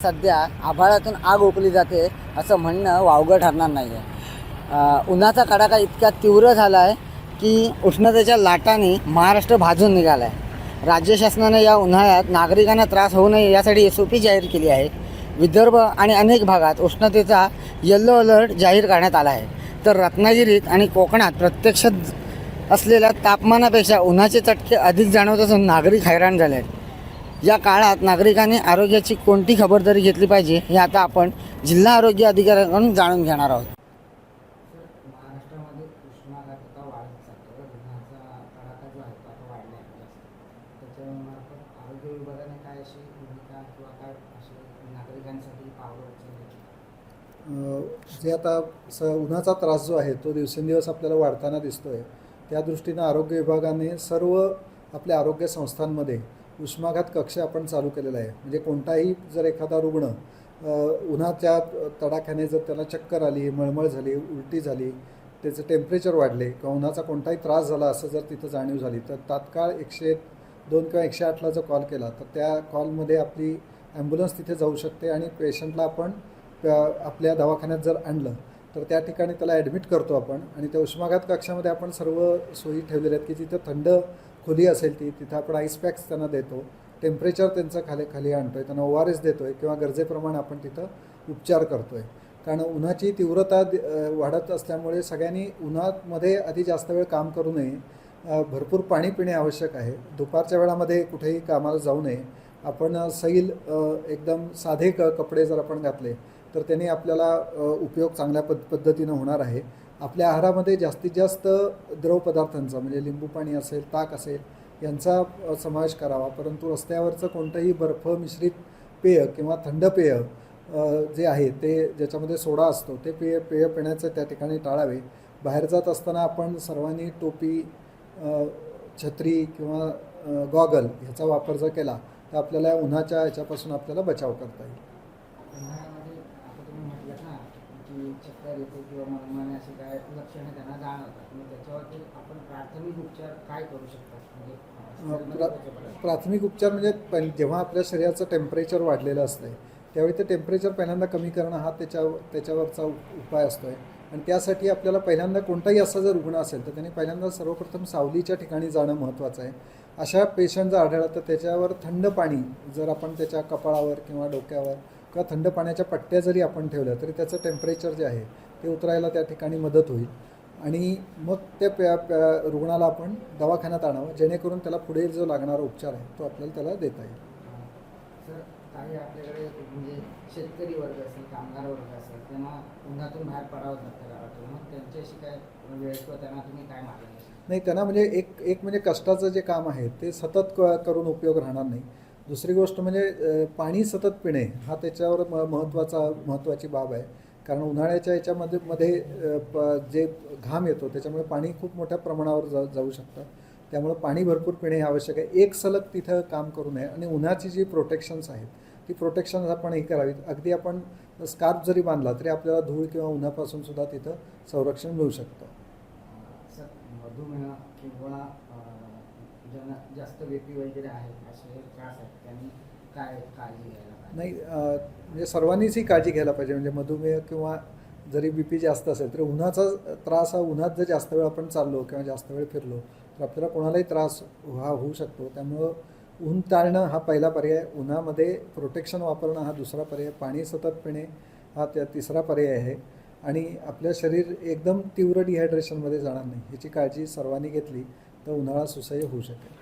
सध्या आभाळातून आग ओकली जाते असं म्हणणं वावगं ठरणार नाही आहे. उन्हाचा कडाका इतका तीव्र झाला आहे की उष्णतेच्या लाटांनी महाराष्ट्र भाजून निघाला आहे. राज्य शासनाने या उन्हाळ्यात नागरिकांना त्रास होऊ नये यासाठी SOP जाहीर केली आहे. विदर्भ आणि अनेक भागात उष्णतेचा येलो अलर्ट जाहीर करण्यात आला आहे. तर रत्नागिरीत आणि कोकणात प्रत्यक्षात असलेल्या तापमानापेक्षा उन्हाचे चटके अधिक जाणवत असून नागरिक हैराण झाले आहेत. या काळात नागरिकांनी आरोग्याची कोणती खबरदारी घेतली पाहिजे हे आता आपण जिल्हा आरोग्य अधिकाऱ्यांकडून जाणून घेणार आहोत. महाराष्ट्रामध्ये उष्माघात वाढत चालतो. उन्हाचा कडाका जो आहे तो आता वाढला आहे. त्याच्यामार्फत आरोग्य विभागाने काय अशी भूमिका किंवा काय असे नागरिकांसाठी पावलं उचलली? जे आता उन्हाचा त्रास जो आहे तो दिवसेंदिवस आपल्याला वाढताना दिसतो आहे. त्या दृष्टीनं आरोग्य विभागाने सर्व आपल्या आरोग्य संस्थांमध्ये उष्माघात कक्ष आपण चालू केलेला आहे. म्हणजे कोणताही जर एखादा रुग्ण उन्हाच्या तडाख्याने जर त्याला चक्कर आली, मळमळ झाली, उलटी झाली, त्याचं टेम्परेचर वाढले किंवा उन्हाचा कोणताही त्रास झाला असं जर तिथं जाणीव झाली तर तात्काळ 102 किंवा 108ला जर कॉल केला तर त्या कॉलमध्ये आपली ॲम्ब्युलन्स तिथे जाऊ शकते आणि पेशंटला आपण आपल्या दवाखान्यात जर आणलं तर त्या ठिकाणी त्याला ॲडमिट करतो आपण. आणि त्या उष्माघात कक्षामध्ये आपण सर्व सोयी ठेवलेल्या आहेत की जिथं थंड खोली असेल तिथं आपण आईस पॅक्स त्यांना देतो, टेम्परेचर त्यांचं खाली आणतो आहे, त्यांना ORS देतो आहे किंवा गरजेप्रमाणे आपण तिथं उपचार करतो आहे. कारण उन्हाची तीव्रता वाढत असल्यामुळे सगळ्यांनी उन्हामध्ये आधी जास्त वेळ काम करू नये. भरपूर पाणी पिणे आवश्यक आहे. दुपारच्या वेळामध्ये कुठेही कामाला जाऊ नये. आपण सैल एकदम साधे कपडे जर आपण घातले तर त्यांनी आपल्याला उपयोग चांगल्या पद्धतीनं होणार आहे. आपल्या आहारामध्ये जास्तीत जास्त द्रव पदार्थांचा म्हणजे लिंबू पाणी असेल, ताक असेल यांचा समावेश करावा. परंतु रस्त्यावरचं कोणतंही बर्फ मिश्रित पेय किंवा थंड पेय जे आहे ते ज्याच्यामध्ये सोडा असतो ते पेय पिण्याचं त्या ठिकाणी टाळावे. बाहेर जात असताना आपण सर्वांनी टोपी, छत्री किंवा गॉगल ह्याचा वापर जर केला तर आपल्याला उन्हाच्या ह्याच्यापासून आपल्याला बचाव करता येईल. उन्हाळ्यामध्ये आता तुम्ही म्हटलं ना की चक्कर येते किंवा मळमळ असे काय लक्षणे त्यांना जाणवतात, मग त्याच्यावरती आपण प्राथमिक उपचार काय करू शकतात? प्राथमिक उपचार म्हणजे जेव्हा आपल्या शरीराचं टेम्परेचर वाढलेलं असतं त्यावेळी ते टेम्परेचर पहिल्यांदा कमी करणं हा त्याच्यावरचा उपाय असतो आहे. आणि त्यासाठी आपल्याला पहिल्यांदा कोणताही असा जर रुग्ण असेल तर त्यांनी पहिल्यांदा सर्वप्रथम सावलीच्या ठिकाणी जाणं महत्त्वाचं आहे. अशा पेशंट जर आढळलं तर त्याच्यावर थंड पाणी जर आपण त्याच्या कपाळावर किंवा डोक्यावर किंवा थंड पाण्याच्या पट्ट्या जरी आपण ठेवल्या तरी त्याचं टेम्परेचर जे आहे ते उतरायला त्या ठिकाणी मदत होईल. आणि मग त्या रुग्णाला आपण दवाखान्यात आणावं जेणेकरून त्याला पुढे जो लागणारा उपचार आहे तो आपल्याला त्याला देता येईल. सर, काही आपल्याकडे म्हणजे शेतकरी वर्ग असेल, कामगार वर्ग असेल, त्यांना उन्हातून बाहेर पडावं लागतं गावातून, मग त्यांच्याशी काय वेळ किंवा त्यांना तुम्ही काय मार्गदर्शन? नाही, त्यांना म्हणजे एक म्हणजे कष्टाचं जे काम आहे ते सतत करून उपयोग राहणार नाही. दुसरी गोष्ट म्हणजे पाणी सतत पिणे हा त्याच्यावर महत्त्वाची बाब आहे. कारण उन्हाळ्याच्या मध्ये जे घाम येतो त्याच्यामुळे पाणी खूप मोठ्या प्रमाणावर जाऊ शकतं. त्यामुळे पाणी भरपूर पिणे हे आवश्यक आहे. एक सलग तिथं काम करू नये. आणि उन्हाची जी प्रोटेक्शन्स आहेत ती प्रोटेक्शन्स आपण हे करावीत. अगदी आपण स्कार्फ जरी बांधला तरी आपल्याला धूळ किंवा उन्हापासून सुद्धा तिथं संरक्षण मिळू शकतं. सर, मधुमेह किंवा ज्यांना जास्त BP वगैरे आहे असे त्रास आहेत त्यांनी काय काळजी घ्यायला पाहिजे? नाही, म्हणजे सर्वांनीच ही काळजी घ्यायला पाहिजे. म्हणजे मधुमेह किंवा जरी BP जास्त असेल तरी उन्हाचा त्रास हा उन्हात जर जास्त वेळ आपण चाललो किंवा जास्त वेळ फिरलो तर आपल्याला कोणालाही त्रास होऊ शकतो. त्यामुळं ऊन टाळणं हा पहिला पर्याय, उन्हामध्ये प्रोटेक्शन वापरणं हा दुसरा पर्याय, पाणी सतत पिणे हा तिसरा पर्याय आहे. आणि आपलं शरीर एकदम तीव्र डिहायड्रेशनमध्ये जाणार नाही ह्याची काळजी सर्वांनी घेतली तर उन्हाळा सुसह्य होऊ शकेल.